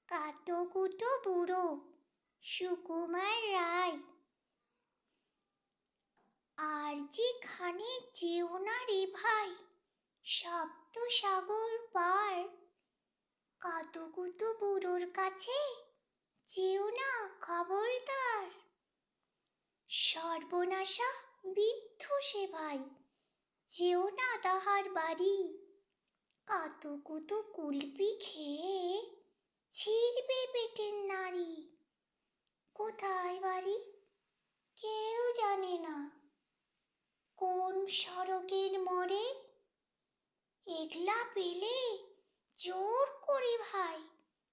কাতকুতো বুড়ো সুকুমার রায়। আর যেখানে যেও না রে ভাই, সপ্ত সাগর পার। কাতকুতো বুড়োর কাছে যেও না খবরদার। সর্বনাশা বৃদ্ধ সে ভাই, যেও না তাহার বাড়ি। কাতকুতো কুলপি খেয়ে ছিঁড়বে পেটের নাড়ি। কোথায় বাড়ি কেউ জানে না, কোন সড়কের মোড়ে। একলা পেলে জোর করে ভাই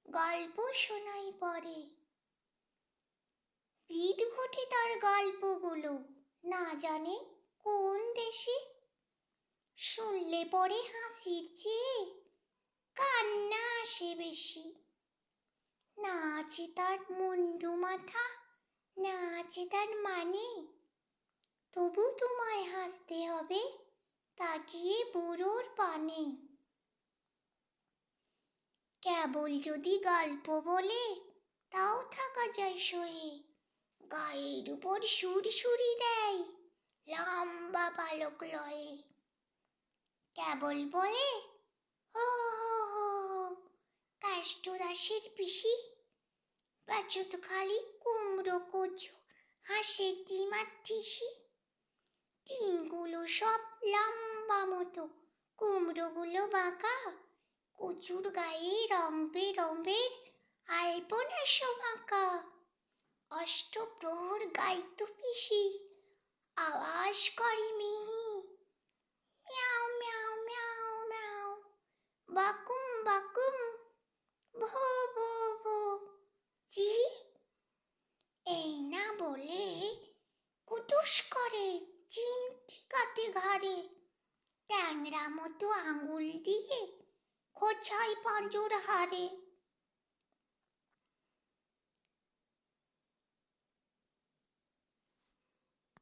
গল্প শোনাই পরে। বিদ ঘটে তার গল্পগুলো না জানে কোন দেশে। শুনলে পরে হাসির চেয়ে কান্না আসে বেশি। না আছে তার মুন্ডু মাথা, না আছে তার মানে, তবু তোমায় হাসতে হবে তাকিয়ে বুড়োর পানে। কেবল যদি গল্প বলে তাও থাকা যায় সয়ে। গায়ের উপর সুরসুরি দেয় লম্বা পালক লয়ে। কেবল বলে হো হো হো কাষ্টদাসের পিসি। বাচত খালি কুমড়ো কচু হাসে ডিমার ঠিসি। ডিমগুলো সব লম্বা মতো, কুমড়োগুলো বাঁকা। কচুর গায়ে রং বেরঙের আলপনা শোভাকা। অষ্টপ্রহর গাইতো পিসি, আওয়াজ করে মিহি। মিয়াও মিয়াও মিয়াও মিয়াও, বাকুম বাকুম, ভো ভো ভো জি। এই না বলে কুতুস করে চিমটি কাটে ঘাড়ে। ট্যাংরা মতো আঙুল দিয়ে খোঁচায় পাঁজর হাড়ে।